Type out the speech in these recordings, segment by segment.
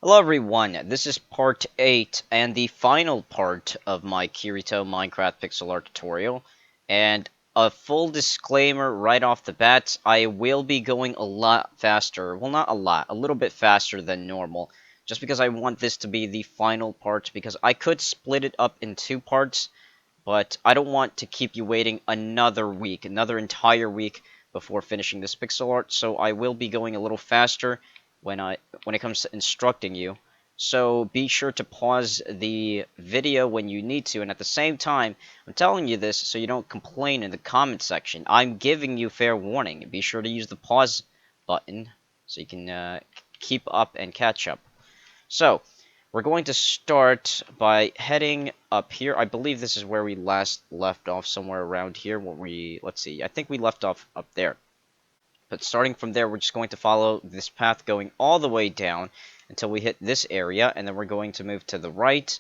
Hello everyone, this is part 8 and the final part of my Kirito Minecraft pixel art tutorial. And a full disclaimer right off the bat, I will be going a lot faster, well not a lot, a little bit faster than normal. Just because I want this to be the final part, because I could split it up in 2 parts, but I don't want to keep you waiting another week, another entire week before finishing this pixel art, so I will be going a little faster when it comes to instructing you. So be sure to pause the video when you need to, and at the same time, I'm telling you this so you don't complain in the comment section. I'm giving you fair warning. Be sure to use the pause button so you can keep up and catch up. So, we're going to start by heading up here. I believe this is where we last left off, somewhere around here. Let's see, I think we left off up there. But starting from there, we're just going to follow this path going all the way down until we hit this area, and then we're going to move to the right,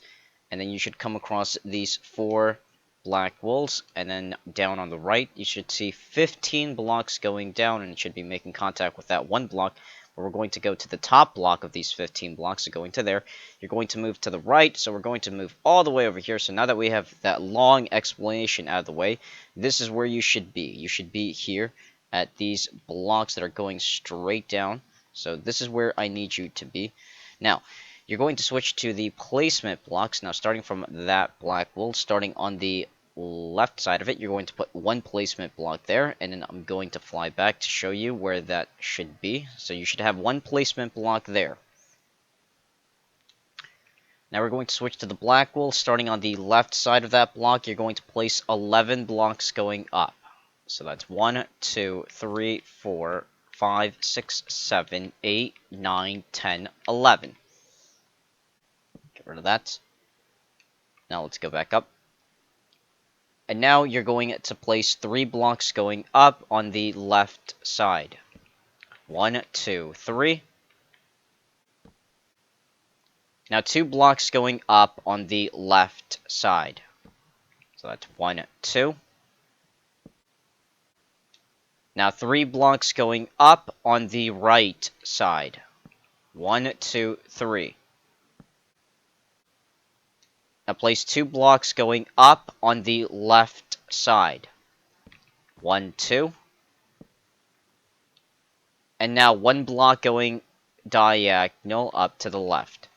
and then you should come across these 4 black walls, and then down on the right, you should see 15 blocks going down, and it should be making contact with that 1 block. But we're going to go to the top block of these 15 blocks, so going to there. You're going to move to the right, so we're going to move all the way over here. So now that we have that long explanation out of the way, this is where you should be. You should be here at these blocks that are going straight down. So this is where I need you to be. Now, you're going to switch to the placement blocks. Now, starting from that black wall, starting on the left side of it, you're going to put 1 placement block there, and then I'm going to fly back to show you where that should be. So you should have 1 placement block there. Now we're going to switch to the black wall. Starting on the left side of that block, you're going to place 11 blocks going up. So that's 1, 2, 3, 4, 5, 6, 7, 8, 9, 10, 11. Get rid of that. Now let's go back up. And now you're going to place 3 blocks going up on the left side. 1, 2, 3. Now 2 blocks going up on the left side. So that's 1, 2. Now 3 blocks going up on the right side. 1, 2, 3. Now place 2 blocks going up on the left side. 1, 2. And now 1 block going diagonal up to the left.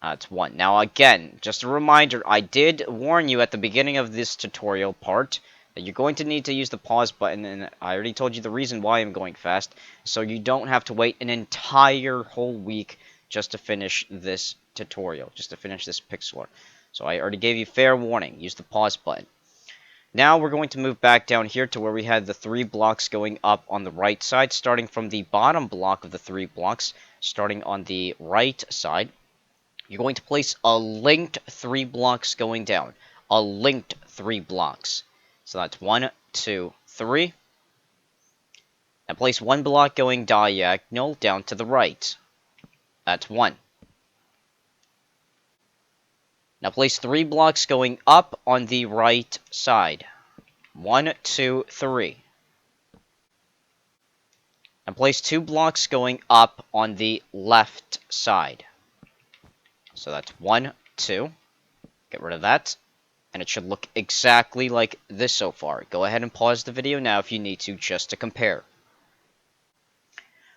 That's 1. Now again, just a reminder, I did warn you at the beginning of this tutorial part that you're going to need to use the pause button, and I already told you the reason why I'm going fast, so you don't have to wait an entire whole week just to finish this tutorial, just to finish this pixel art. So I already gave you fair warning. Use the pause button. Now we're going to move back down here to where we had the 3 blocks going up on the right side, starting from the bottom block of the 3 blocks, starting on the right side. You're going to place a linked 3 blocks going down. A linked 3 blocks. So that's 1, 2, 3. Now place 1 block going diagonal down to the right. That's 1. Now place 3 blocks going up on the right side. 1, 2, 3. Now place 2 blocks going up on the left side. So that's 1, 2. Get rid of that. And it should look exactly like this so far. Go ahead and pause the video now if you need to, just to compare.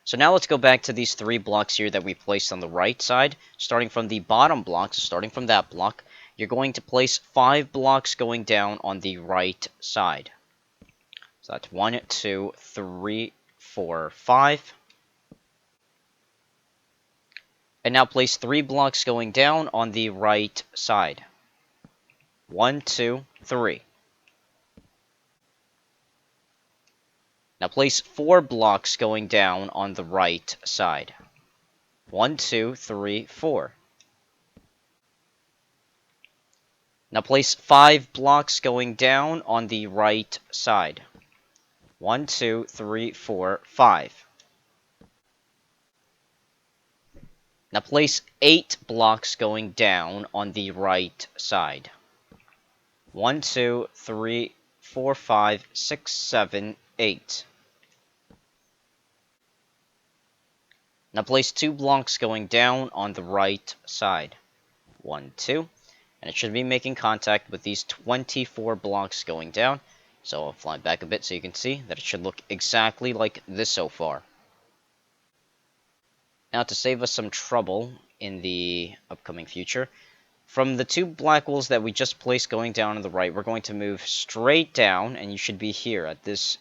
So now let's go back to these 3 blocks here that we placed on the right side. Starting from the bottom block, so starting from that block, you're going to place 5 blocks going down on the right side. So that's 1, 2, 3, 4, 5. And now place 3 blocks going down on the right side. 1, 2, 3. Now place 4 blocks going down on the right side. 1, 2, 3, 4. Now place 5 blocks going down on the right side. 1, 2, 3, 4, 5. Now place 8 blocks going down on the right side. 1, 2, 3, 4, 5, 6, 7, 8. Now place 2 blocks going down on the right side. 1, 2. And it should be making contact with these 24 blocks going down. So I'll fly back a bit so you can see that it should look exactly like this so far. Now to save us some trouble in the upcoming future, from the 2 black walls that we just placed going down on the right, we're going to move straight down, and you should be here at this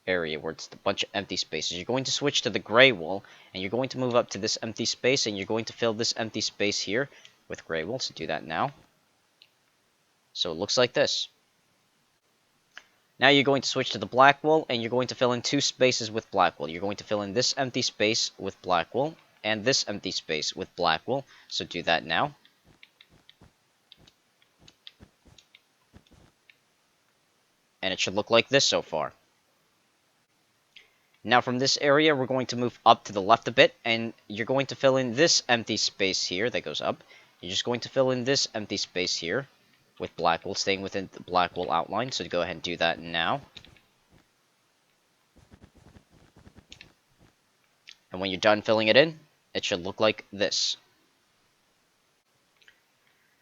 area where it's a bunch of empty spaces. You're going to switch to the gray wall, and you're going to move up to this empty space, and you're going to fill this empty space here with gray wall. So do that now. So it looks like this. Now you're going to switch to the black wall, and you're going to fill in 2 spaces with black wall. You're going to fill in this empty space with black wall, and this empty space with black wall. So do that now. And it should look like this so far. Now from this area, we're going to move up to the left a bit, and you're going to fill in this empty space here that goes up. You're just going to fill in this empty space here with black wool, staying within the black wool outline. So go ahead and do that now. And when you're done filling it in, it should look like this.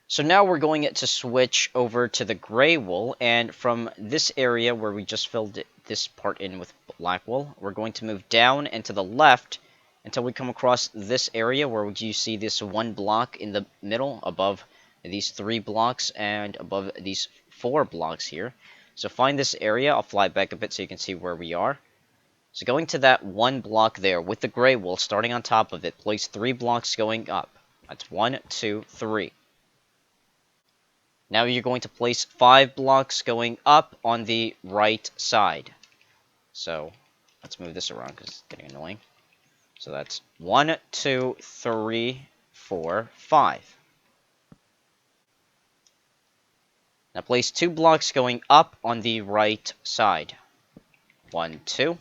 So now we're going to switch over to the gray wool, and from this area where we just filled this part in with black wool, we're going to move down and to the left until we come across this area where you see this 1 block in the middle above these 3 blocks and above these 4 blocks here. So find this area. I'll fly back a bit so you can see where we are. So going to that 1 block there with the gray wool starting on top of it, place 3 blocks going up. That's 1, 2, 3. Now you're going to place 5 blocks going up on the right side. So let's move this around because it's getting annoying. So that's 1, 2, 3, 4, 5. Now place 2 blocks going up on the right side. 1, 2.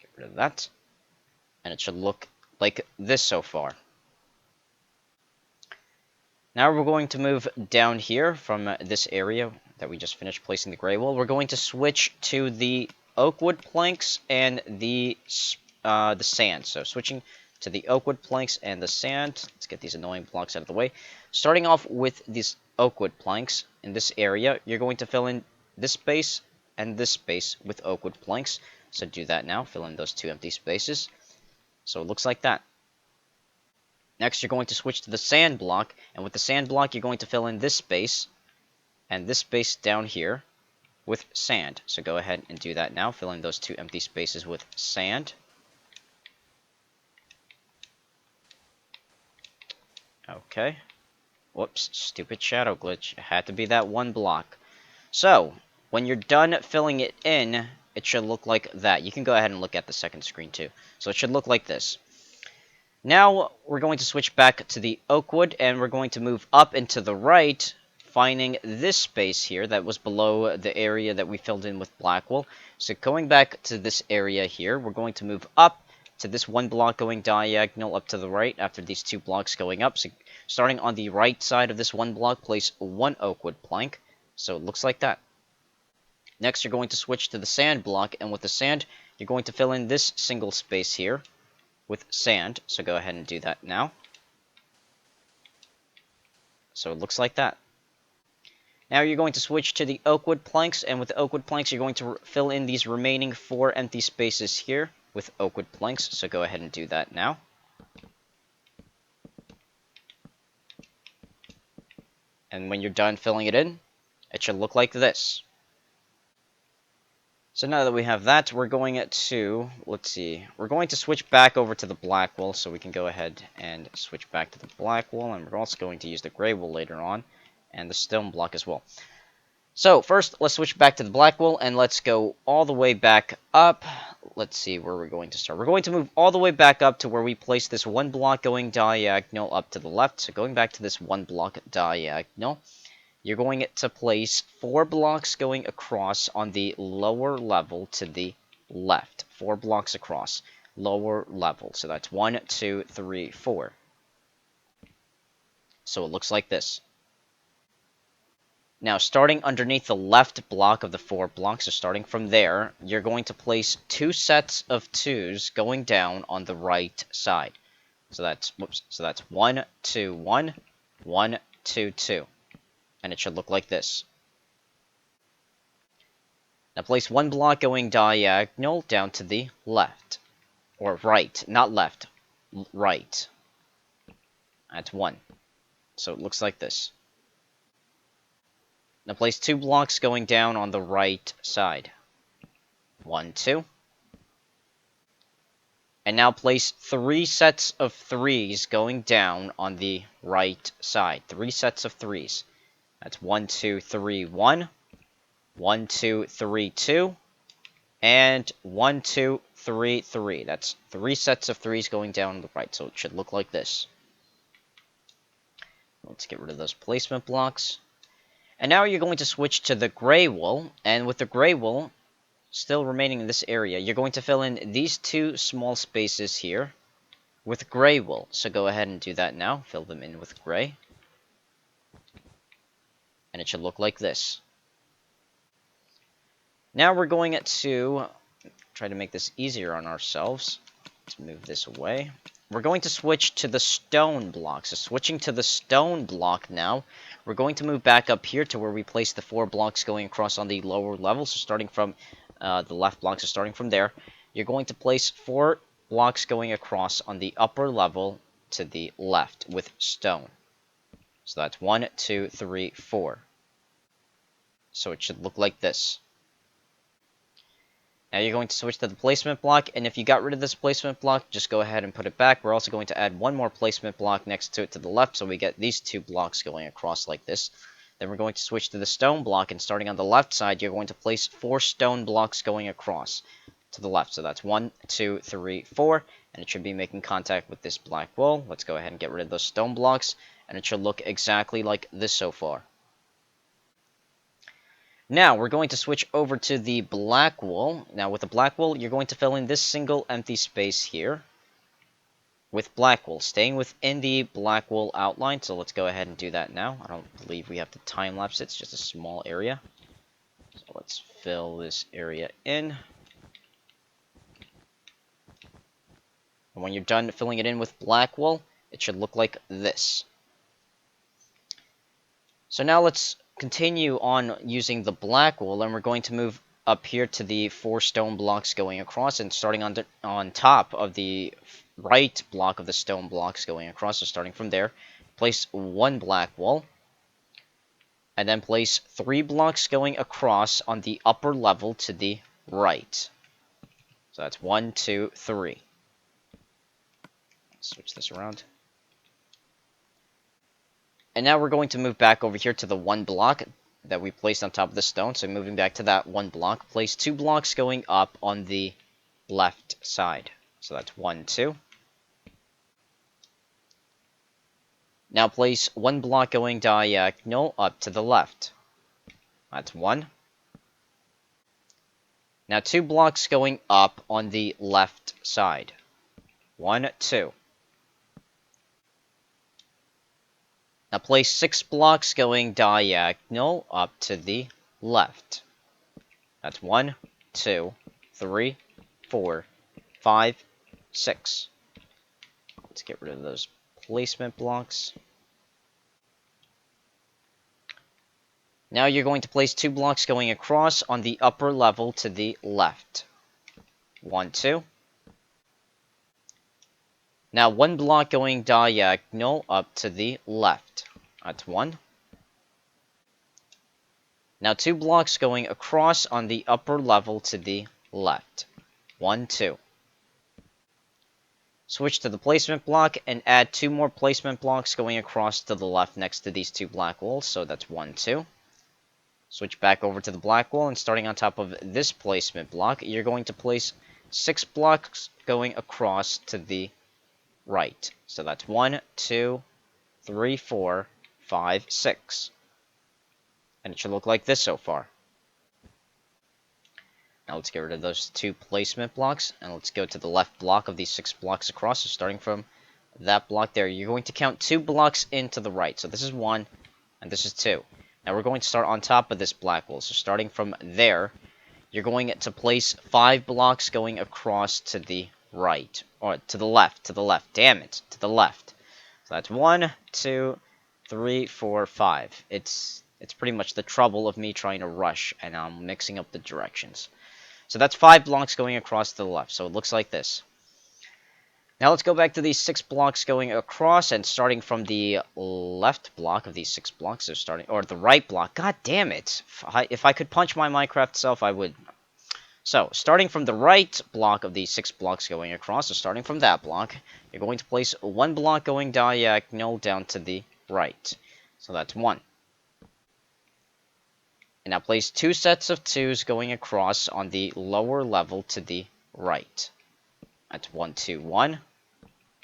Get rid of that. And it should look like this so far. Now we're going to move down here from this area that we just finished placing the gray wool. We're going to switch to the oak wood planks and the sand. So switching to the oak wood planks and the sand. Let's get these annoying blocks out of the way. Starting off with these oak wood planks in this area, you're going to fill in this space and this space with oak wood planks. So do that now. Fill in those 2 empty spaces. So it looks like that. Next, you're going to switch to the sand block, and with the sand block, you're going to fill in this space and this space down here with sand. So go ahead and do that now. Fill in those 2 empty spaces with sand. Okay. Whoops, stupid shadow glitch. It had to be that 1 block. So, when you're done filling it in, it should look like that. You can go ahead and look at the second screen too. So it should look like this. Now, we're going to switch back to the oak wood, and we're going to move up and to the right, finding this space here that was below the area that we filled in with black wool. So going back to this area here, we're going to move up to this 1 block going diagonal up to the right after these 2 blocks going up. So starting on the right side of this 1 block, place 1 oak wood plank. So it looks like that. Next, you're going to switch to the sand block, and with the sand, you're going to fill in this single space here with sand. So go ahead and do that now. So it looks like that. Now you're going to switch to the oak wood planks, and with the oak wood planks, you're going to fill in these remaining 4 empty spaces here with oak wood planks. So go ahead and do that now. And when you're done filling it in, it should look like this. So now that we have that, we're going to, let's see, we're going to switch back over to the black wool, so we can go ahead and switch back to the black wool, and we're also going to use the gray wool later on, and the stone block as well. So first, let's switch back to the black wool, and let's go all the way back up. Let's see where we're going to start. We're going to move all the way back up to where we placed this 1 block going diagonal up to the left. So going back to this 1 block diagonal, you're going to place 4 blocks going across on the lower level to the left. 4 blocks across, lower level. So that's 1, 2, 3, 4. So it looks like this. Now, starting underneath the left block of the 4 blocks, so starting from there, you're going to place 2 sets of 2s going down on the right side. So that's, whoops, so that's 1, 2, 1, 1, 2, 2. And it should look like this. Now place one block going diagonal down to the left. Or right, not left, right. That's 1. So it looks like this. Now place 2 blocks going down on the right side. 1, 2. And now place 3 sets of 3s going down on the right side. 3 sets of 3s. That's 1, 2, 3, 1. 1, 2, 3, 2. And 1, 2, 3, 3. That's 3 sets of 3s going down on the right. So it should look like this. Let's get rid of those placement blocks. And now you're going to switch to the gray wool. And with the gray wool still remaining in this area, you're going to fill in these 2 small spaces here with gray wool. So go ahead and do that now. Fill them in with gray. And it should look like this. Now we're going to try to make this easier on ourselves. Let's move this away. We're going to switch to the stone block. So switching to the stone block now, we're going to move back up here to where we place the 4 blocks going across on the lower level. So starting from the left block, so starting from there, you're going to place 4 blocks going across on the upper level to the left with stone. So that's 1, 2, 3, 4. So it should look like this. Now you're going to switch to the placement block, and if you got rid of this placement block, just go ahead and put it back. We're also going to add 1 more placement block next to it to the left, so we get these 2 blocks going across like this. Then we're going to switch to the stone block, and starting on the left side, you're going to place 4 stone blocks going across to the left. So that's 1, 2, 3, 4, and it should be making contact with this black wool. Let's go ahead and get rid of those stone blocks, and it should look exactly like this so far. Now, we're going to switch over to the black wool. Now, with the black wool, you're going to fill in this single empty space here with black wool, staying within the black wool outline. So let's go ahead and do that now. I don't believe we have to time-lapse it. It's just a small area. So let's fill this area in. And when you're done filling it in with black wool, it should look like this. So now let's continue on using the black wool, and we're going to move up here to the 4 stone blocks going across, and starting on top of the right block of the stone blocks going across. So starting from there, place 1 black wool, and then place 3 blocks going across on the upper level to the right. So that's 1, 2, 3. Switch this around. And now we're going to move back over here to the 1 block that we placed on top of the stone. So moving back to that 1 block, place 2 blocks going up on the left side. So that's 1, 2. Now place 1 block going diagonal up to the left. That's 1. Now 2 blocks going up on the left side. 1, 2. Now place 6 blocks going diagonal up to the left. That's 1, 2, 3, 4, 5, 6. Let's get rid of those placement blocks. Now you're going to place 2 blocks going across on the upper level to the left. 1, 2. Now 1 block going diagonal up to the left. That's 1. Now 2 blocks going across on the upper level to the left. 1, 2. Switch to the placement block and add 2 more placement blocks going across to the left next to these 2 black wools. So that's 1, 2. Switch back over to the black wool, and starting on top of this placement block, you're going to place 6 blocks going across to the right. So that's 1, 2, 3, 4, 5, 6. And it should look like this so far. Now let's get rid of those 2 placement blocks, and let's go to the left block of these 6 blocks across. So starting from that block there, you're going to count 2 blocks into the right. So this is 1, and this is 2. Now we're going to start on top of this black wool. So starting from there, you're going to place 5 blocks going across to the right. Or to the left, damn it, to the left. So that's 1, 2, 3, 4, 5. It's pretty much the trouble of me trying to rush, and I'm mixing up the directions. So that's 5 blocks going across to the left, so it looks like this. Now let's go back to these 6 blocks going across, and starting from the left block of these 6 blocks, so or the right block. God damn it! If I could punch my Minecraft self, I would. So, starting from the right block of these 6 blocks going across, so starting from that block, you're going to place 1 block going diagonal down to the right. So that's 1. And now place 2 sets of 2s going across on the lower level to the right. That's 1, 2, 1.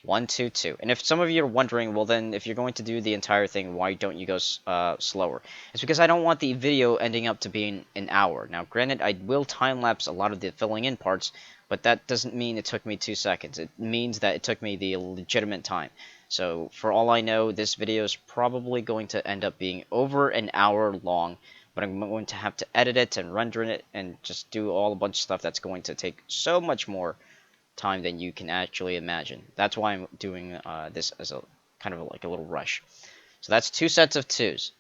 1, 2, 2. And if some of you are wondering, well then, if you're going to do the entire thing, why don't you go slower? It's because I don't want the video ending up to being an hour. Now, granted, I will time-lapse a lot of the filling in parts, but that doesn't mean it took me 2 seconds. It means that it took me the legitimate time. So, for all I know, this video is probably going to end up being over an hour long, but I'm going to have to edit it and render it and just do all a bunch of stuff that's going to take so much more time than you can actually imagine. That's why I'm doing this as a kind of like a little rush. So that's 2 sets of 2s.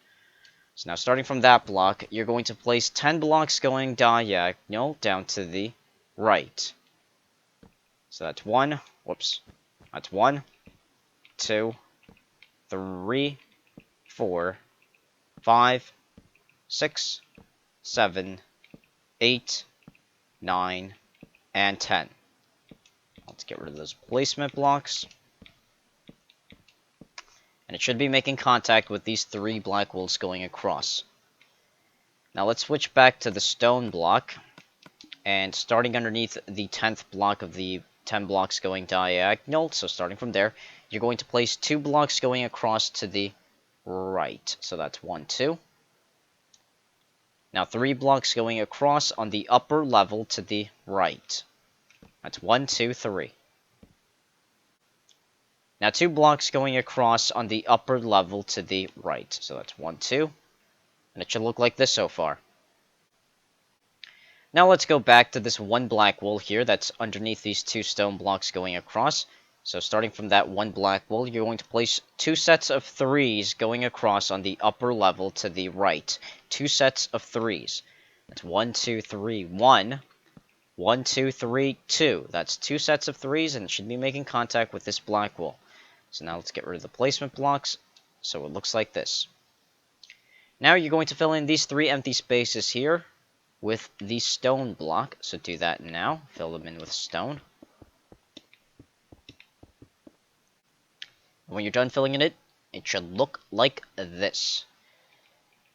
So now starting from that block, you're going to place 10 blocks going diagonal down to the right. So that's 1, whoops, that's 1, 2, 3, 4, 5, 6, 7, 8, 9, and 10. Let's get rid of those placement blocks. And it should be making contact with these 3 black wools going across. Now let's switch back to the stone block. And starting underneath the 10th block of the 10 blocks going diagonal, so starting from there, you're going to place 2 blocks going across to the right. So that's 1, 2. Now 3 blocks going across on the upper level to the right. That's 1, 2, 3. Now 2 blocks going across on the upper level to the right. So that's 1, 2. And it should look like this so far. Now let's go back to this 1 black wool here that's underneath these 2 stone blocks going across. So starting from that 1 black wool, you're going to place 2 sets of 3s going across on the upper level to the right. 2 sets of 3s. That's 1, 2, 3, 1. 1, 2, 3, 2. That's 2 sets of 3s, and it should be making contact with this black wool. So now let's get rid of the placement blocks, so it looks like this. Now you're going to fill in these 3 empty spaces here with the stone block. So do that now. Fill them in with stone. When you're done filling in it should look like this.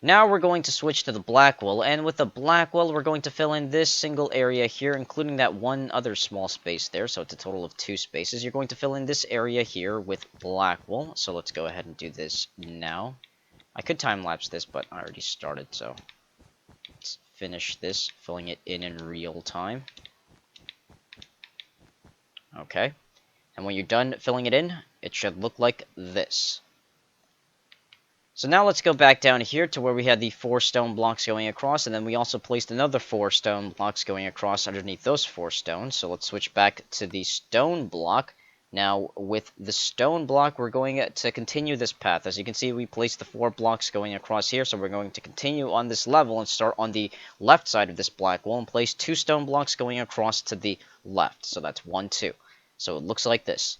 Now we're going to switch to the black wool, and with the black wool, we're going to fill in this single area here, including that 1 other small space there, so it's a total of 2 spaces. You're going to fill in this area here with black wool, so let's go ahead and do this now. I could time-lapse this, but I already started, so let's finish this, filling it in real time. Okay, and when you're done filling it in, it should look like this. So now let's go back down here to where we had the 4 stone blocks going across, and then we also placed another 4 stone blocks going across underneath those 4 stones. So let's switch back to the stone block. Now with the stone block, we're going to continue this path. As you can see, we placed the 4 blocks going across here, so we're going to continue on this level and start on the left side of this black wall and place 2 stone blocks going across to the left. So that's 1, 2. So it looks like this.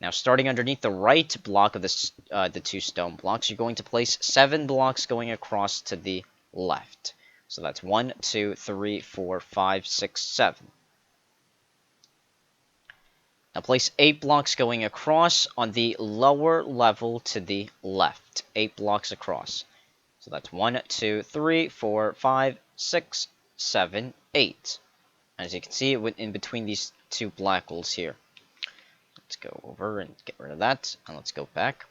Now, starting underneath the right block of this, the 2 stone blocks, you're going to place 7 blocks going across to the left. So that's 1, 2, 3, 4, 5, 6, 7. Now, place 8 blocks going across on the lower level to the left. 8 blocks across. So that's 1, 2, 3, 4, 5, 6, 7, 8. As you can see, it went in between these 2 black wools here. Let's go over and get rid of that, and let's go back.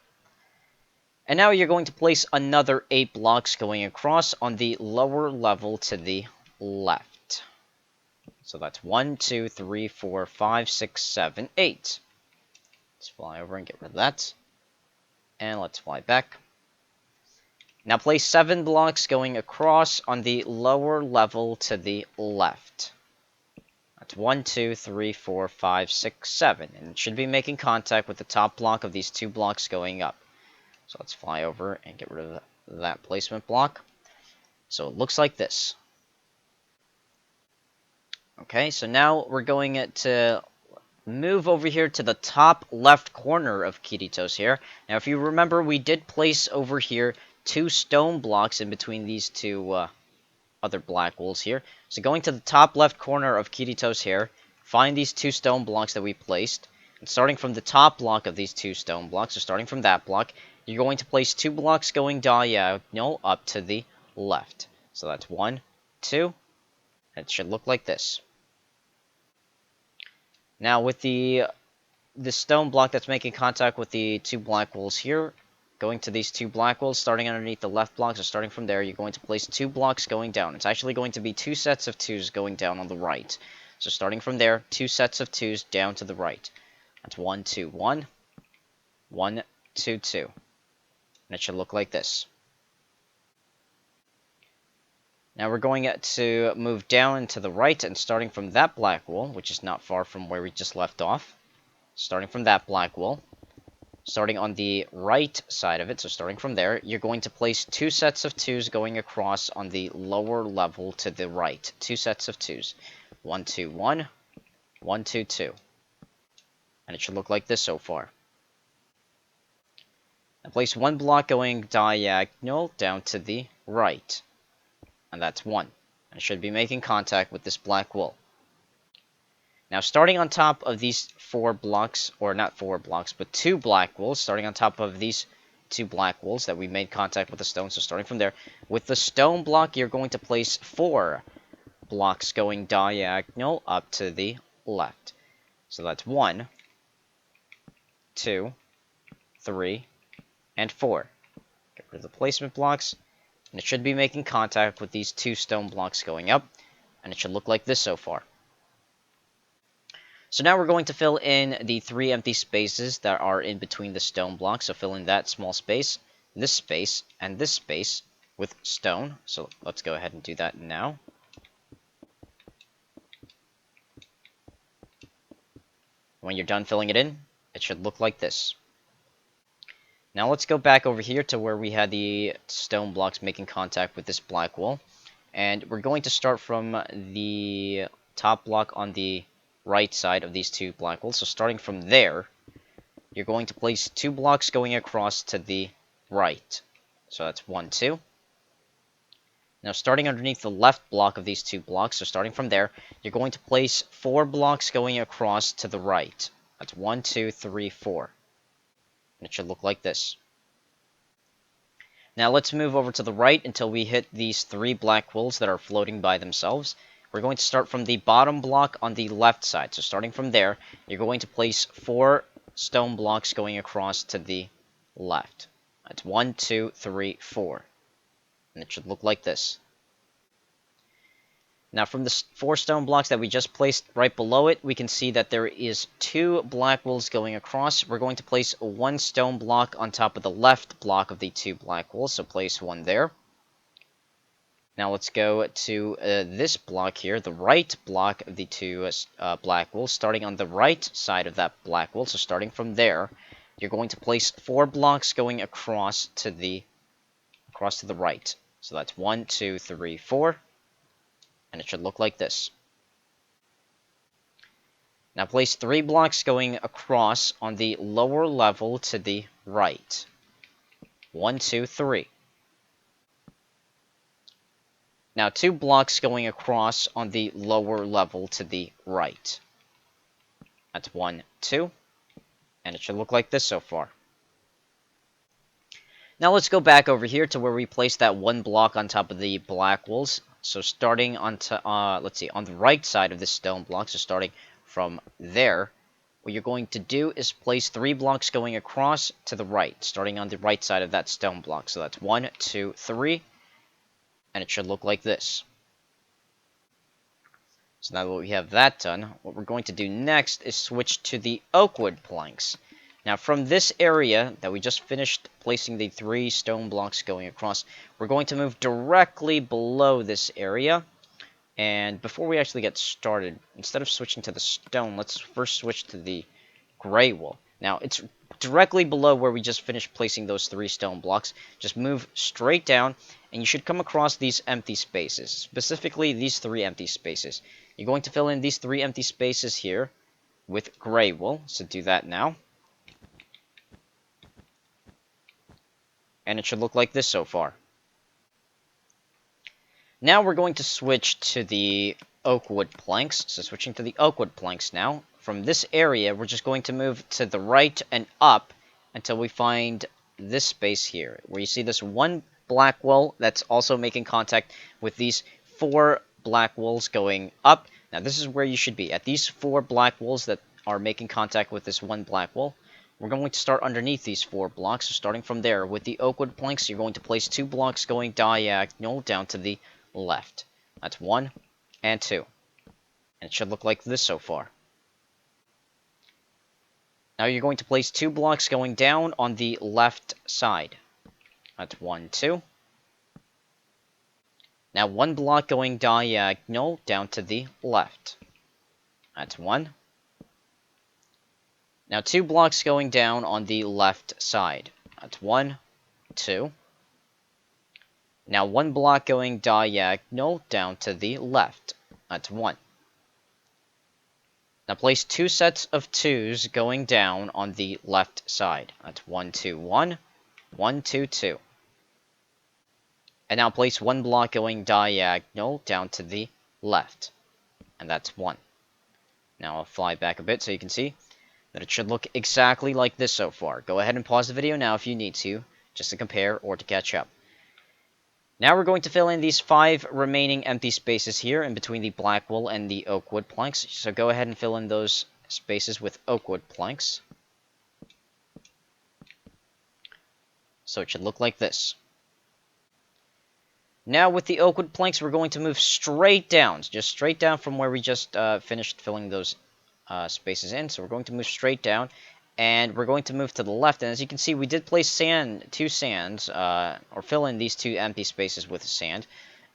And now you're going to place another 8 blocks going across on the lower level to the left. So that's 1, 2, 3, 4, 5, 6, 7, 8. Let's fly over and get rid of that. And let's fly back. Now place 7 blocks going across on the lower level to the left. That's 1, 2, 3, 4, 5, 6, 7. And it should be making contact with the top block of these 2 blocks going up. So let's fly over and get rid of that placement block. So it looks like this. Okay, so now we're going to move over here to the top left corner of Kirito's here. Now, if you remember, we did place over here 2 stone blocks in between these 2 other black wolves here. So going to the top left corner of Kirito's hair, find these 2 stone blocks that we placed. And starting from the top block of these 2 stone blocks, so starting from that block, you're going to place 2 blocks going diagonal up to the left. So that's 1, 2, and it should look like this. Now with the stone block that's making contact with the 2 black wolves here, going to these 2 black wolves, starting underneath the left block, so starting from there, you're going to place 2 blocks going down. It's actually going to be 2 sets of 2s going down on the right. So starting from there, 2 sets of 2s down to the right. That's 1, 2, 1, 1, 2, 2. And it should look like this. Now we're going to move down to the right, and starting from that black wool, which is not far from where we just left off, starting from that black wool, starting on the right side of it, so starting from there, you're going to place 2 sets of 2s going across on the lower level to the right. 2 sets of 2s. 1, 2, 1, 1, 2, 2. And it should look like this so far. Now place 1 block going diagonal down to the right. And that's 1. And it should be making contact with this black wool. Now, starting on top of these 4 blocks, or not 4 blocks, but 2 black wools, starting on top of these 2 black wools that we made contact with the stone, so starting from there, with the stone block, you're going to place 4 blocks going diagonal up to the left. So that's 1, 2, 3, and 4. Get rid of the placement blocks, and it should be making contact with these 2 stone blocks going up, and it should look like this so far. So now we're going to fill in the 3 empty spaces that are in between the stone blocks. So fill in that small space, this space, and this space with stone. So let's go ahead and do that now. When you're done filling it in, it should look like this. Now let's go back over here to where we had the stone blocks making contact with this black wool. And we're going to start from the top block on the right side of these 2 black wools. So starting from there, you're going to place 2 blocks going across to the right. So that's 1, 2. Now starting underneath the left block of these 2 blocks, so starting from there, you're going to place 4 blocks going across to the right. That's 1, 2, 3, 4. And it should look like this. Now let's move over to the right until we hit these 3 black wools that are floating by themselves. We're going to start from the bottom block on the left side. So starting from there, you're going to place 4 stone blocks going across to the left. That's 1, 2, 3, 4. And it should look like this. Now from the 4 stone blocks that we just placed right below it, we can see that there is 2 black wools going across. We're going to place 1 stone block on top of the left block of the 2 black wools. So place 1 there. Now let's go to this block here, the right block of the 2 black wools, starting on the right side of that black wool. So starting from there, you're going to place 4 blocks going across to the right. So that's 1, 2, 3, 4, and it should look like this. Now place 3 blocks going across on the lower level to the right. 1, 2, 3. Now 2 blocks going across on the lower level to the right. That's 1, 2. And it should look like this so far. Now let's go back over here to where we placed that 1 block on top of the black wools. So starting on the right side of this stone block, so starting from there, what you're going to do is place 3 blocks going across to the right, starting on the right side of that stone block. So that's 1, 2, 3. And it should look like this. So now that we have that done, what we're going to do next is switch to the oak wood planks. Now from this area that we just finished placing the 3 stone blocks going across, we're going to move directly below this area And before we actually get started, instead of switching to the stone, let's first switch to the gray wool. Now, it's directly below where we just finished placing those 3 stone blocks. Just move straight down, and you should come across these empty spaces, specifically these 3 empty spaces. You're going to fill in these 3 empty spaces here with gray wool, so do that now. And it should look like this so far. Now we're going to switch to the oak wood planks. So switching to the oak wood planks now. From this area, we're just going to move to the right and up until we find this space here, where you see this 1 black wool that's also making contact with these 4 black wools going up. Now this is where you should be, at these 4 black wools that are making contact with this 1 black wool. We're going to start underneath these 4 blocks, so starting from there, with the oak wood planks, you're going to place 2 blocks going diagonal down to the left. That's 1 and 2. And it should look like this so far. Now you're going to place 2 blocks going down on the left side. That's 1, 2. Now 1 block going diagonal down to the left. That's 1. Now 2 blocks going down on the left side. That's 1, 2. Now 1 block going diagonal down to the left. That's 1. Now place 2 sets of 2s going down on the left side. That's 1, 2, 1, 1, 2, 2. And now place 1 block going diagonal down to the left. And that's 1. Now I'll fly back a bit so you can see that it should look exactly like this so far. Go ahead and pause the video now if you need to, just to compare or to catch up. Now we're going to fill in these 5 remaining empty spaces here in between the black wool and the oak wood planks. So go ahead and fill in those spaces with oak wood planks. So it should look like this. Now with the oak wood planks, we're going to move straight down, just straight down from where we just finished filling those spaces in. So we're going to move straight down, and we're going to move to the left. And as you can see, we did place 2 sands, or fill in these 2 empty spaces with sand.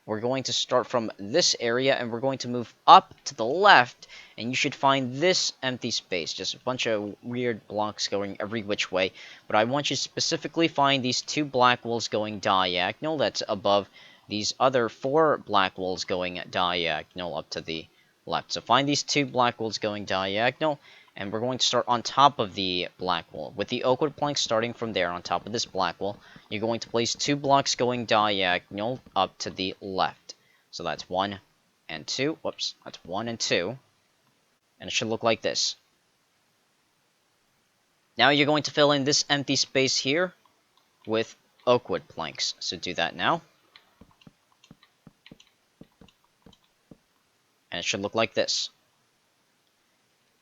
We're going to start from this area, and we're going to move up to the left, and you should find this empty space. Just a bunch of weird blocks going every which way. But I want you to specifically find these 2 black wools going diagonal. That's above these other 4 black wools going diagonal up to the left. So find these 2 black wools going diagonal, and we're going to start on top of the black wool. With the oak wood plank starting from there on top of this black wool, you're going to place 2 blocks going diagonal up to the left. So that's 1 and 2. Whoops, that's 1 and 2. And it should look like this. Now you're going to fill in this empty space here with oak wood planks. So do that now. And it should look like this.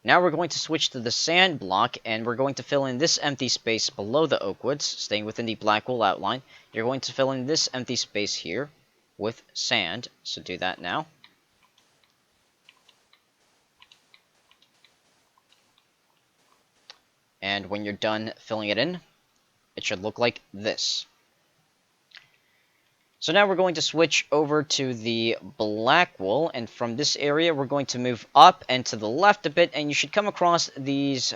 Now we're going to switch to the sand block, and we're going to fill in this empty space below the oak woods, staying within the black wool outline. You're going to fill in this empty space here with sand, so do that now. And when you're done filling it in, it should look like this. So now we're going to switch over to the black wool, and from this area we're going to move up and to the left a bit, and you should come across these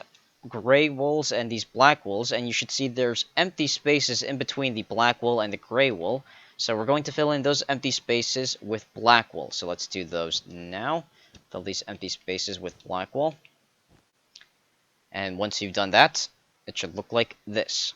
gray wools and these black wools, and you should see there's empty spaces in between the black wool and the gray wool. So we're going to fill in those empty spaces with black wool. So let's do those now. Fill these empty spaces with black wool. And once you've done that, it should look like this.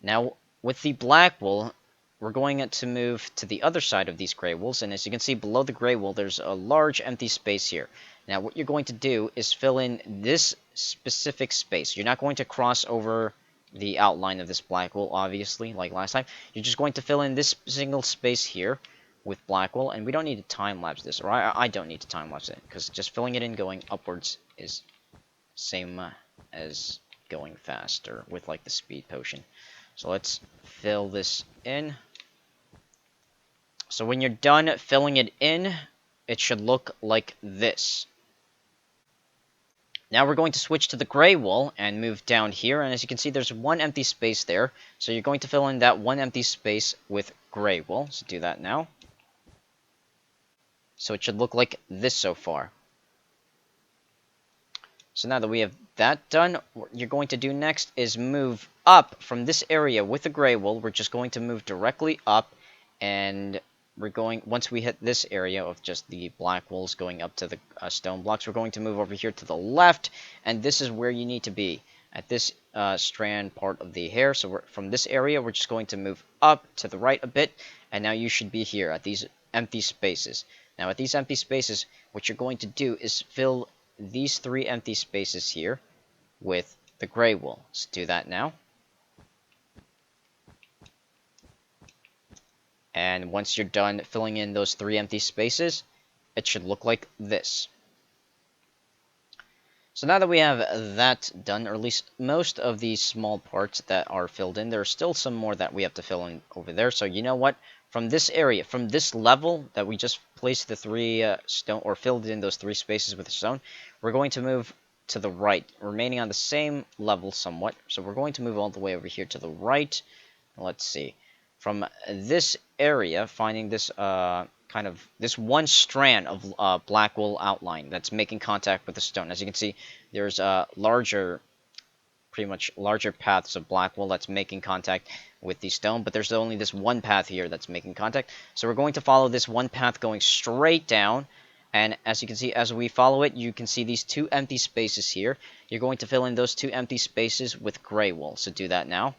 Now with the black wool, we're going to move to the other side of these gray wools, and as you can see below the gray wool, there's a large empty space here. Now what you're going to do is fill in this specific space. You're not going to cross over the outline of this black wool, obviously, like last time. You're just going to fill in this single space here with black wool, and we don't need to time-lapse this, or I don't need to time-lapse it, because just filling it in going upwards is same as going faster with like the speed potion. So let's fill this in. So when you're done filling it in, it should look like this. Now we're going to switch to the gray wool and move down here, and as you can see there's 1 empty space there. So you're going to fill in that 1 empty space with gray wool. So do that now. So it should look like this so far. So now that we have that done, what you're going to do next is move up from this area with the gray wool. We're just going to move directly up, and we're going, once we hit this area of just the black wools going up to the stone blocks, we're going to move over here to the left, and this is where you need to be, at this strand part of the hair. So from this area, we're just going to move up to the right a bit, and now you should be here at these empty spaces. Now at these empty spaces, what you're going to do is fill these 3 empty spaces here with the gray wool. Let's do that now. And once you're done filling in those 3 empty spaces, it should look like this. So now that we have that done, or at least most of these small parts that are filled in, there are still some more that we have to fill in over there. So you know what? From this area, from this level that we just placed the 3 stone, or filled in those 3 spaces with stone, we're going to move to the right, remaining on the same level somewhat. So we're going to move all the way over here to the right. Let's see. From this area, finding this kind of this one strand of black wool outline that's making contact with the stone. As you can see, there's pretty much larger paths of black wool that's making contact with the stone, but there's only this one path here that's making contact. So we're going to follow this one path going straight down, and as you can see, as we follow it, you can see these 2 empty spaces here. You're going to fill in those 2 empty spaces with gray wool, so do that now.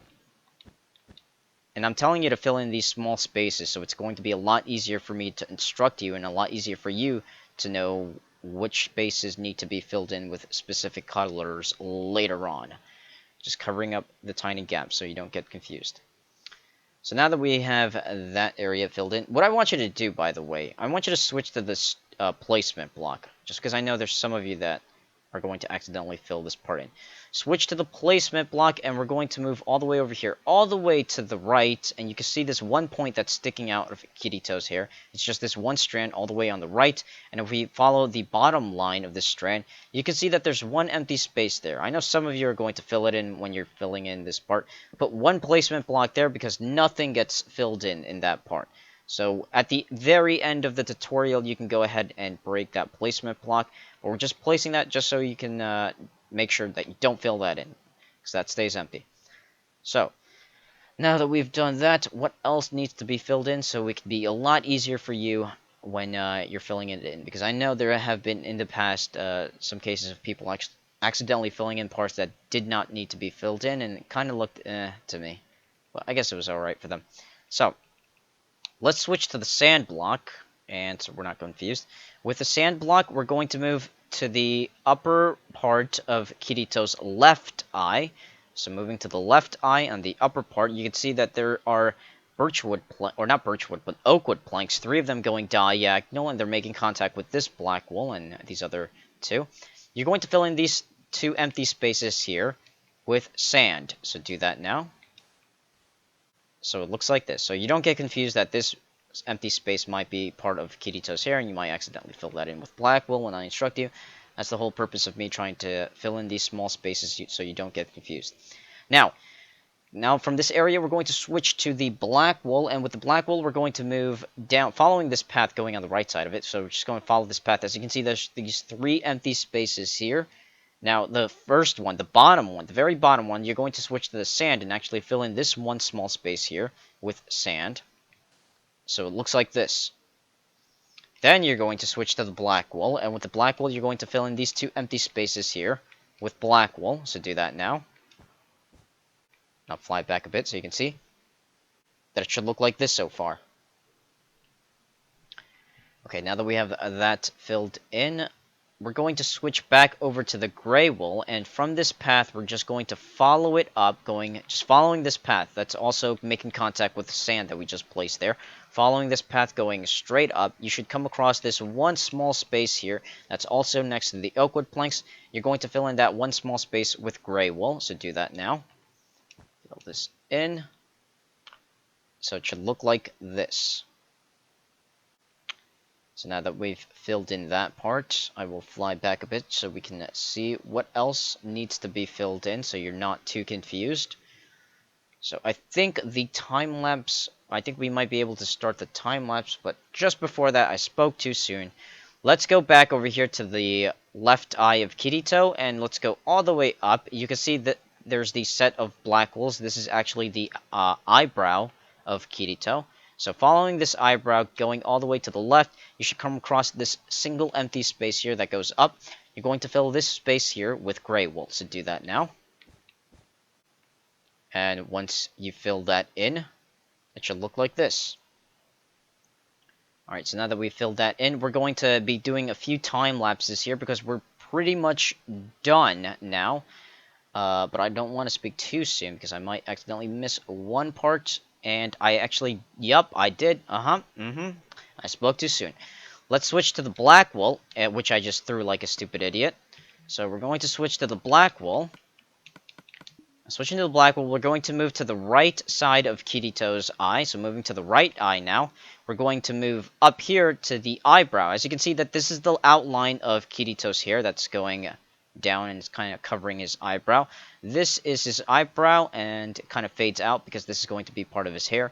And I'm telling you to fill in these small spaces, so it's going to be a lot easier for me to instruct you, and a lot easier for you to know which spaces need to be filled in with specific colors later on. Just covering up the tiny gaps so you don't get confused. So now that we have that area filled in, what I want you to do, by the way, I want you to switch to this placement block, just because I know there's some of you that are going to accidentally fill this part in. Switch to the placement block, and we're going to move all the way over here, all the way to the right, and you can see this one point that's sticking out of Kirito's hair. It's just this one strand all the way on the right, and if we follow the bottom line of this strand, you can see that there's one empty space there. I know some of you are going to fill it in when you're filling in this part. Put one placement block there because nothing gets filled in that part. So at the very end of the tutorial, you can go ahead and break that placement block. But we're just placing that just so you can make sure that you don't fill that in, because that stays empty. So now that we've done that, what else needs to be filled in so it can be a lot easier for you when you're filling it in? Because I know there have been in the past some cases of people accidentally filling in parts that did not need to be filled in, and it kind of looked to me. Well, I guess it was alright for them. So let's switch to the sand block, and so we're not confused. With the sand block, we're going to move to the upper part of Kirito's left eye. So moving to the left eye on the upper part, you can see that there are birchwood, or not birchwood, but oakwood planks, 3 of them going diagonal, and they're making contact with this black wool and these other 2. You're going to fill in these 2 empty spaces here with sand. So do that now. So it looks like this. So you don't get confused that this empty space might be part of Kirito's hair, and you might accidentally fill that in with black wool when I instruct you. That's the whole purpose of me trying to fill in these small spaces so you don't get confused. Now from this area, we're going to switch to the black wool, and with the black wool, we're going to move down, following this path going on the right side of it. So we're just going to follow this path. As you can see, there's these 3 empty spaces here. Now, the first one, the bottom one, the very bottom one, you're going to switch to the sand and actually fill in this one small space here with sand. So it looks like this. Then you're going to switch to the black wool, and with the black wool, you're going to fill in these 2 empty spaces here with black wool. So do that now. I'll fly it back a bit so you can see that it should look like this so far. Okay, now that we have that filled in, we're going to switch back over to the gray wool, and from this path, we're just going to follow it up, just following this path. That's also making contact with the sand that we just placed there. Following this path going straight up, you should come across this one small space here that's also next to the oakwood planks. You're going to fill in that one small space with gray wool, so do that now. Fill this in. So it should look like this. So now that we've filled in that part, I will fly back a bit so we can see what else needs to be filled in so you're not too confused. So I think the time lapse, I think we might be able to start the time lapse, but just before that I spoke too soon. Let's go back over here to the left eye of Kirito, and let's go all the way up. You can see that there's the set of black holes. This is actually the eyebrow of Kirito. So following this eyebrow, going all the way to the left, you should come across this single empty space here that goes up. You're going to fill this space here with gray wool. So do that now. And once you fill that in, it should look like this. Alright, so now that we've filled that in, we're going to be doing a few time lapses here because we're pretty much done now. But I don't want to speak too soon because I might accidentally miss one part. And I actually, yup, I did. I spoke too soon. Let's switch to the black wool, which I just threw like a stupid idiot. So we're going to switch to the black wool. Switching to the black wool, we're going to move to the right side of Kirito's eye. So moving to the right eye now. We're going to move up here to the eyebrow. As you can see, that this is the outline of Kirito's hair that's going down and it's kind of covering his eyebrow. This is his eyebrow, and it kind of fades out because this is going to be part of his hair.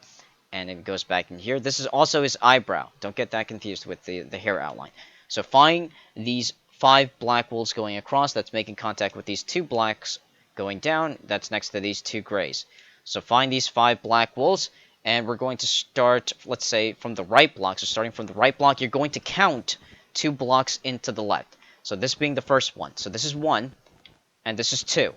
And it goes back in here. This is also his eyebrow. Don't get that confused with the hair outline. So find these 5 black wools going across. That's making contact with these 2 blacks going down. That's next to these 2 grays. So find these 5 black wools. And we're going to start, let's say, from the right block. So starting from the right block, you're going to count 2 blocks into the left. So this being the first one. So this is 1, and this is 2.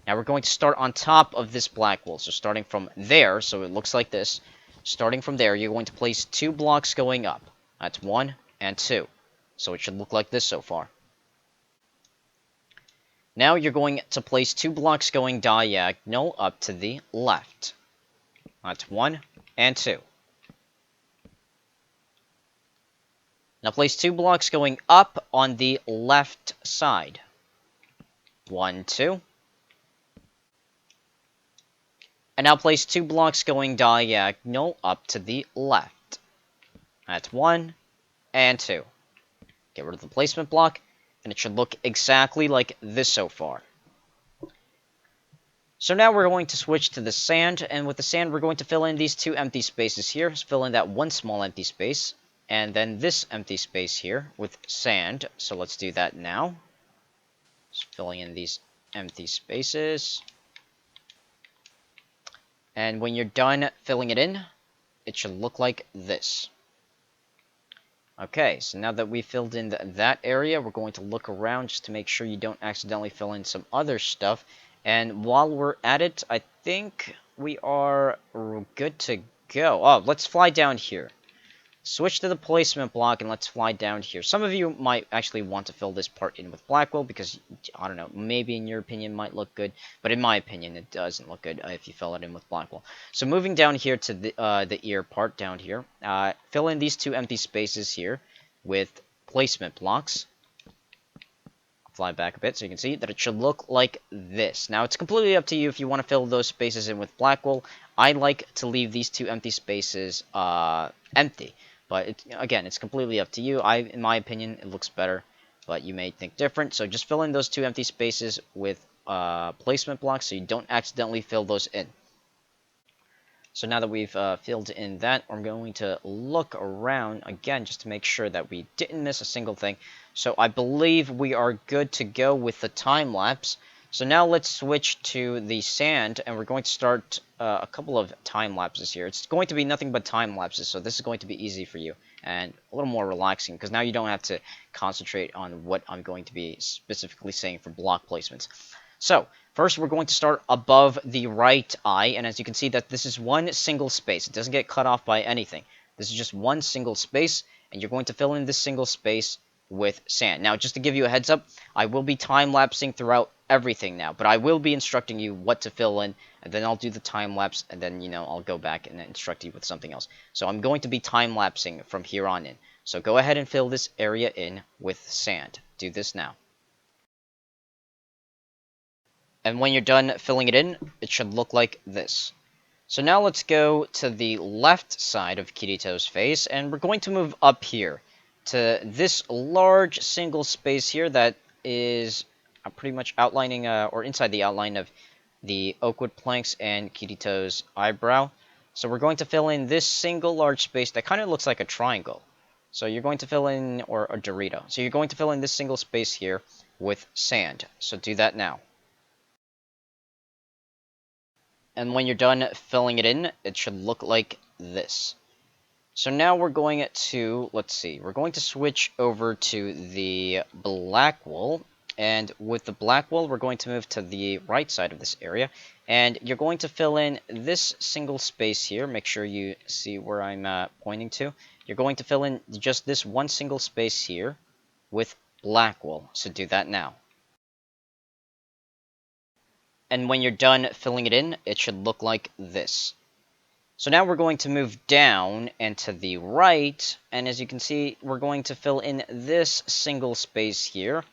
Now we're going to start on top of this black wool. So starting from there, so it looks like this. Starting from there, you're going to place 2 blocks going up. That's 1 and 2. So it should look like this so far. Now you're going to place 2 blocks going diagonal up to the left. That's 1 and 2. Now place 2 blocks going up on the left side. 1, 2. And now place 2 blocks going diagonal up to the left. That's 1 and 2. Get rid of the placement block, and it should look exactly like this so far. So now we're going to switch to the sand, and with the sand we're going to fill in these 2 empty spaces here. Just fill in that 1 small empty space, and then this empty space here with sand. So let's do that now. Just filling in these empty spaces. And when you're done filling it in, it should look like this. Okay, so now that we filled in that area, we're going to look around just to make sure you don't accidentally fill in some other stuff. And while we're at it, I think we are good to go. Oh, let's fly down here. Switch to the placement block and let's fly down here. Some of you might actually want to fill this part in with black wool because, I don't know, maybe in your opinion it might look good. But in my opinion, it doesn't look good if you fill it in with black wool. So moving down here to the ear part down here, fill in these 2 empty spaces here with placement blocks. Fly back a bit so you can see that it should look like this. Now, it's completely up to you if you want to fill those spaces in with black wool. I like to leave these 2 empty spaces empty. But, again, it's completely up to you. In my opinion, it looks better. But you may think different. So just fill in those 2 empty spaces with placement blocks so you don't accidentally fill those in. So now that we've filled in that, I'm going to look around again just to make sure that we didn't miss a single thing. So I believe we are good to go with the time lapse. So now let's switch to the sand, and we're going to start a couple of time lapses here. It's going to be nothing but time lapses, so this is going to be easy for you and a little more relaxing because now you don't have to concentrate on what I'm going to be specifically saying for block placements. So first we're going to start above the right eye, and as you can see that this is 1 single space. It doesn't get cut off by anything. This is just 1 single space, and you're going to fill in this single space with sand. Now, just to give you a heads up, I will be time-lapsing throughout everything now, but I will be instructing you what to fill in, and then I'll do the time-lapse, and then, I'll go back and instruct you with something else. So I'm going to be time-lapsing from here on in. So go ahead and fill this area in with sand. Do this now. And when you're done filling it in, it should look like this. So now let's go to the left side of Kirito's face, and we're going to move up here to this large single space here that is pretty much outlining, or inside the outline of the oak wood planks, and Kirito's eyebrow. So we're going to fill in this single large space that kind of looks like a triangle. So you're going to fill in, or a Dorito. So you're going to fill in this single space here with sand. So do that now. And when you're done filling it in, it should look like this. So now we're going to, let's see, we're going to switch over to the black wool. And with the black wool, we're going to move to the right side of this area. And you're going to fill in this single space here. Make sure you see where I'm pointing to. You're going to fill in just this one single space here with black wool. So do that now. And when you're done filling it in, it should look like this. So now we're going to move down and to the right, and as you can see, we're going to fill in this single space here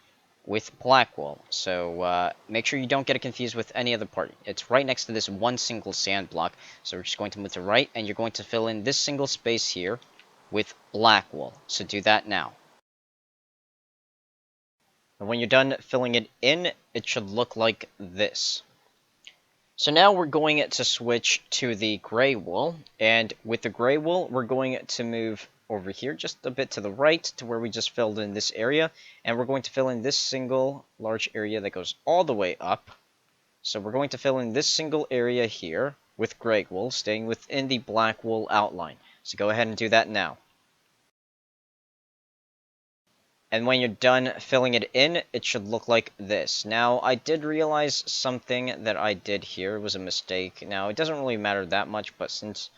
with black wool. So make sure you don't get it confused with any other part. It's right next to this one single sand block. So we're just going to move to the right, and you're going to fill in this single space here with black wool. So do that now. And when you're done filling it in, it should look like this. So now we're going to switch to the gray wool, and with the gray wool, we're going to move over here just a bit to the right to where we just filled in this area, and we're going to fill in this single large area that goes all the way up. So we're going to fill in this single area here with gray wool, staying within the black wool outline. So go ahead and do that now. And when you're done filling it in, it should look like this. Now, I did realize something that I did here was a mistake. Now, it doesn't really matter that much, but since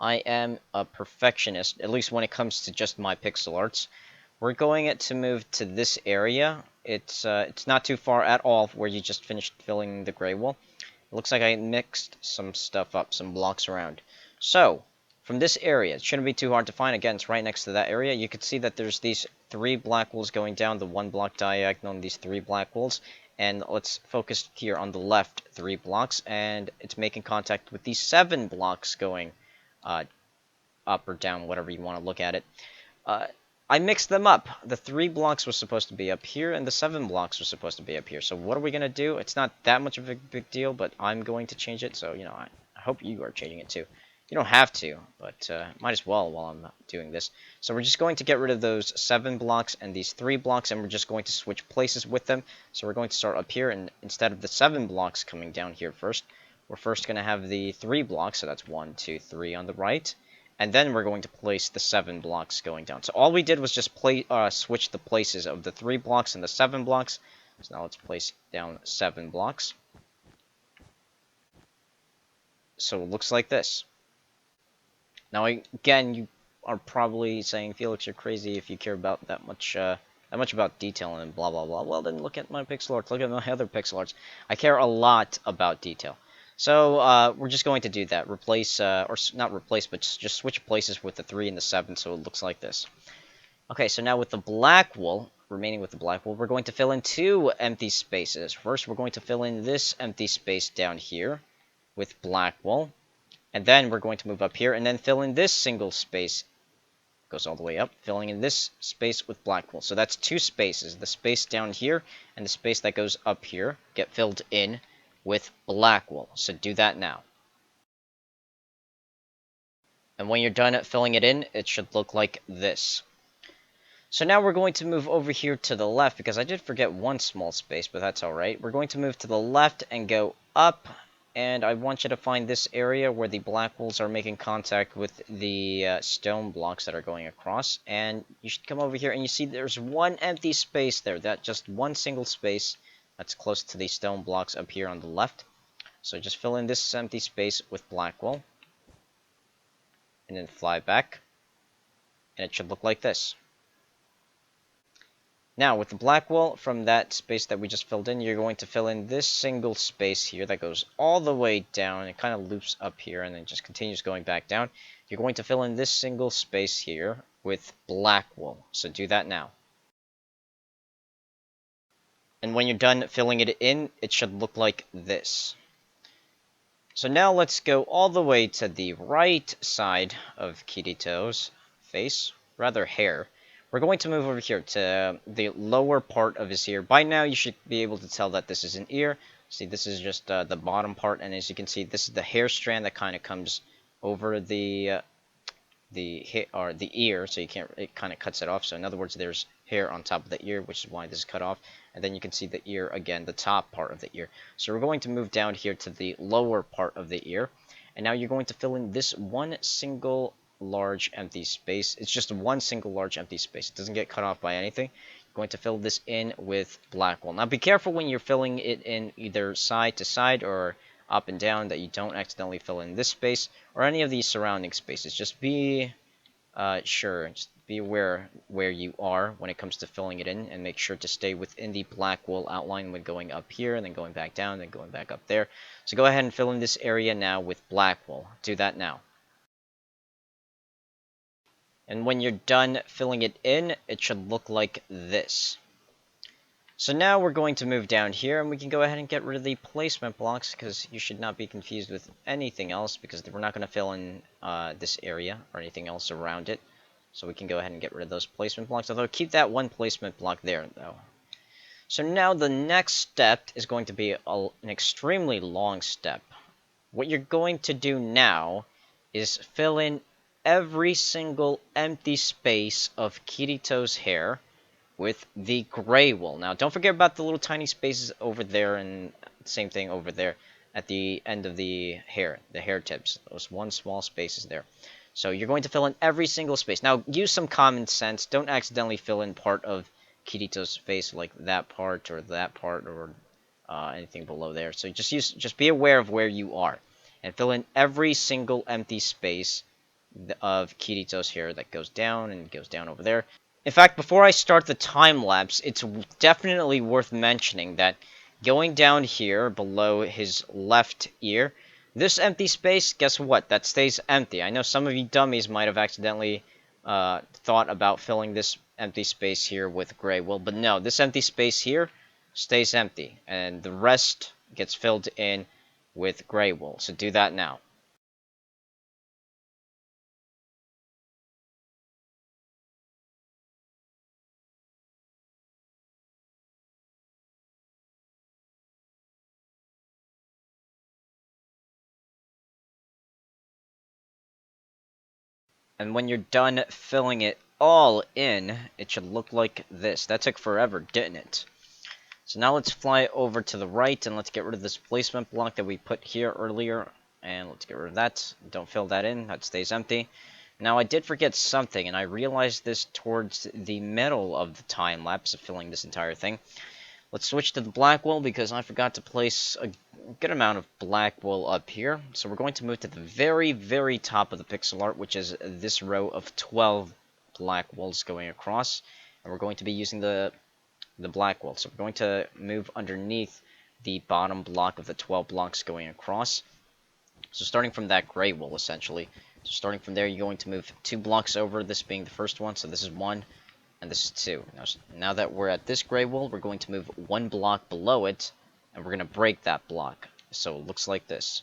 I am a perfectionist, at least when it comes to just my pixel arts, we're going to move to this area. It's not too far at all where you just finished filling the gray wool. It looks like I mixed some stuff up, some blocks around. So, from this area, it shouldn't be too hard to find. Again, it's right next to that area. You can see that there's these 3 black wools going down, the 1 block diagonal, and these 3 black wools. And let's focus here on the left 3 blocks, and it's making contact with these 7 blocks going up or down, whatever you want to look at it. I mixed them up. The 3 blocks were supposed to be up here, and the 7 blocks were supposed to be up here. So what are we going to do? It's not that much of a big deal, but I'm going to change it. So, you know, I hope you are changing it too. You don't have to, but might as well while I'm doing this. So we're just going to get rid of those 7 blocks and these 3 blocks, and we're just going to switch places with them. So we're going to start up here, and instead of the 7 blocks coming down here first, we're first going to have the 3 blocks, so that's 1, 2, 3 on the right. And then we're going to place the 7 blocks going down. So all we did was just switch the places of the 3 blocks and the 7 blocks. So now let's place down 7 blocks. So it looks like this. Now, again, you are probably saying, Felix, you're crazy if you care about that much about detail and blah, blah, blah. Well, then look at my pixel arts. Look at my other pixel arts. I care a lot about detail. So, we're just going to do that. Replace, or not replace, but just switch places with the 3 and the 7, so it looks like this. Okay, so now with the black wool, remaining with the black wool, we're going to fill in 2 empty spaces. First, we're going to fill in this empty space down here with black wool. And then we're going to move up here and then fill in this single space. Goes all the way up, filling in this space with black wool. So that's 2 spaces. The space down here and the space that goes up here get filled in with black wool. So do that now. And when you're done filling it in, it should look like this. So now we're going to move over here to the left, because I did forget one small space, but that's alright. We're going to move to the left and go up. And I want you to find this area where the black wools are making contact with the stone blocks that are going across. And you should come over here and you see there's 1 empty space there. That just 1 single space that's close to the stone blocks up here on the left. So just fill in this empty space with black wool. And then fly back. And it should look like this. Now, with the black wool, from that space that we just filled in, you're going to fill in this single space here that goes all the way down. It kind of loops up here and then just continues going back down. You're going to fill in this single space here with black wool. So do that now. And when you're done filling it in, it should look like this. So now let's go all the way to the right side of Kirito's face, rather hair. We're going to move over here to the lower part of his ear. By now, you should be able to tell that this is an ear. See, this is just the bottom part, and as you can see, this is the hair strand that kind of comes over the ear, so you can't, it kind of cuts it off. So in other words, there's hair on top of the ear, which is why this is cut off. And then you can see the ear again, the top part of the ear. So we're going to move down here to the lower part of the ear, and now you're going to fill in this one single large empty space. It's just one single large empty space. It doesn't get cut off by anything. You're going to fill this in with black wool. Now be careful when you're filling it in either side to side or up and down that you don't accidentally fill in this space or any of these surrounding spaces. Just be sure, just be aware where you are when it comes to filling it in, and make sure to stay within the black wool outline when going up here and then going back down and then going back up there. So go ahead and fill in this area now with black wool. Do that now. And when you're done filling it in, it should look like this. So now we're going to move down here, and we can go ahead and get rid of the placement blocks, because you should not be confused with anything else, because we're not going to fill in this area or anything else around it. So we can go ahead and get rid of those placement blocks, although keep that one placement block there, though. So now the next step is going to be an extremely long step. What you're going to do now is fill in every single empty space of Kirito's hair with the gray wool. Now, don't forget about the little tiny spaces over there, and same thing over there at the end of the hair tips. Those one small spaces there. So you're going to fill in every single space. Now, use some common sense. Don't accidentally fill in part of Kirito's face, like that part or anything below there. So just be aware of where you are, and fill in every single empty space of Kirito's hair that goes down and goes down over there. In fact, before I start the time lapse, it's definitely worth mentioning that going down here below his left ear, this empty space, guess what? That stays empty. I know some of you dummies might have accidentally thought about filling this empty space here with gray wool, but no, this empty space here stays empty, and the rest gets filled in with gray wool. So do that now. And when you're done filling it all in, it should look like this. That took forever, didn't it? So now let's fly over to the right, and let's get rid of this placement block that we put here earlier. And let's get rid of that. Don't fill that in. That stays empty. Now, I did forget something, and I realized this towards the middle of the time lapse of filling this entire thing. Let's switch to the black wool, because I forgot to place a good amount of black wool up here. So we're going to move to the very, very top of the pixel art, which is this row of 12 black wools going across. And we're going to be using the black wool. So we're going to move underneath the bottom block of the 12 blocks going across. So starting from that gray wool, essentially. So starting from there, you're going to move 2 blocks over, this being the first one. So this is 1. And this is 2. Now that we're at this gray wool, we're going to move 1 block below it, and we're going to break that block. So it looks like this.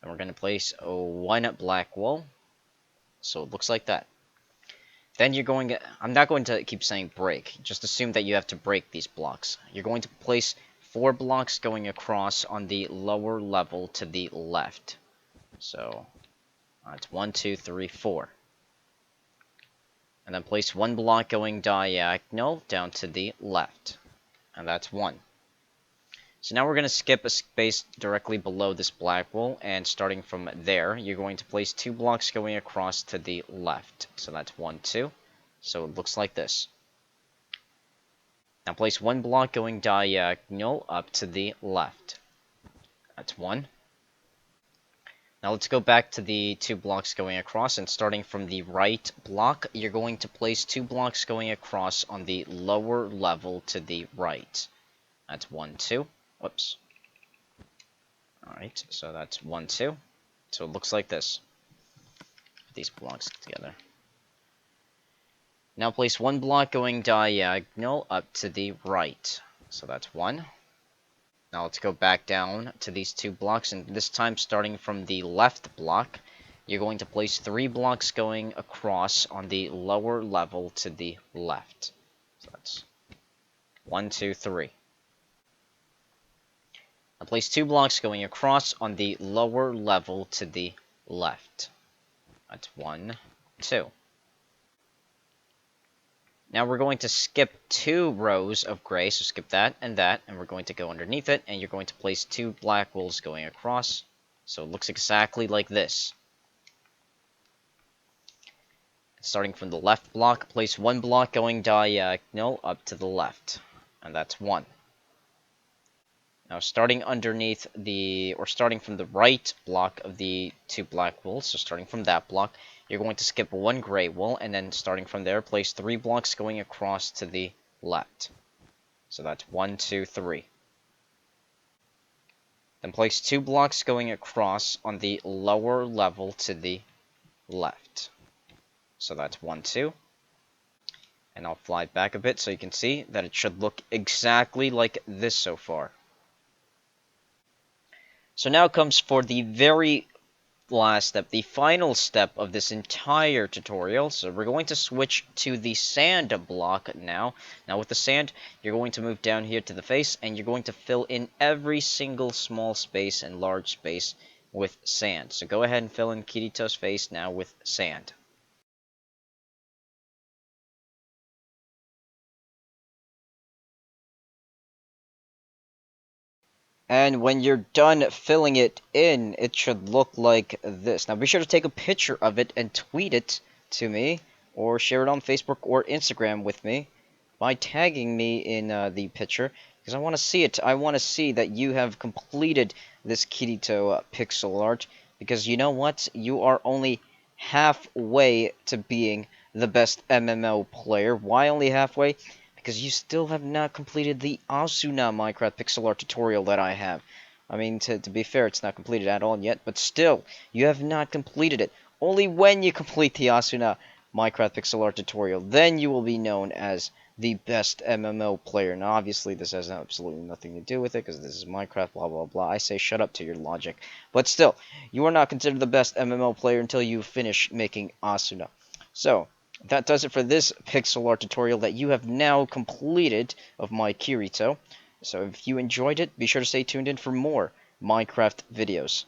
And we're going to place 1 black wool. So it looks like that. Then you're going to, I'm not going to keep saying break. Just assume that you have to break these blocks. You're going to place 4 blocks going across on the lower level to the left. So it's 1, 2, 3, 4. And then place 1 block going diagonal down to the left. And that's 1. So now we're going to skip a space directly below this black wool, and starting from there, you're going to place 2 blocks going across to the left. So that's 1, 2. So it looks like this. Now place 1 block going diagonal up to the left. That's 1. Now let's go back to the 2 blocks going across, and starting from the right block, you're going to place 2 blocks going across on the lower level to the right. That's 1, 2. Whoops. Alright, so that's 1, 2. So it looks like this. Put these blocks together. Now place 1 block going diagonal up to the right. So that's 1. Now let's go back down to these 2 blocks, and this time starting from the left block, you're going to place 3 blocks going across on the lower level to the left. So that's 1, 2, 3. Now place 2 blocks going across on the lower level to the left. That's 1, 2. Now we're going to skip 2 rows of gray, so skip that, and we're going to go underneath it, and you're going to place 2 black wools going across. So it looks exactly like this. Starting from the left block, place 1 block going diagonal up to the left, and that's 1. Now starting underneath starting from the right block of the 2 black wools, so starting from that block, you're going to skip 1 gray wool, and then starting from there, place 3 blocks going across to the left. So that's 1, 2, 3. Then place 2 blocks going across on the lower level to the left. So that's 1, 2. And I'll fly it back a bit so you can see that it should look exactly like this so far. So now comes for the very last step, the final step of this entire tutorial. So we're going to switch to the sand block now. Now with the sand, you're going to move down here to the face, and you're going to fill in every single small space and large space with sand. So go ahead and fill in Kirito's face now with sand. And when you're done filling it in, it should look like this. Now be sure to take a picture of it and tweet it to me, or share it on Facebook or Instagram with me by tagging me in the picture, because I want to see it. I want to see that you have completed this Kirito pixel art, because you know what? You are only halfway to being the best MMO player. Why only halfway? Because you still have not completed the Asuna Minecraft pixel art tutorial that I have. I mean, to be fair, it's not completed at all yet, but still, you have not completed it. Only when you complete the Asuna Minecraft pixel art tutorial, then you will be known as the best MMO player. Now, obviously, this has absolutely nothing to do with it, because this is Minecraft, blah, blah, blah. I say shut up to your logic. But still, you are not considered the best MMO player until you finish making Asuna. So, that does it for this pixel art tutorial that you have now completed of my Kirito. So if you enjoyed it, be sure to stay tuned in for more Minecraft videos.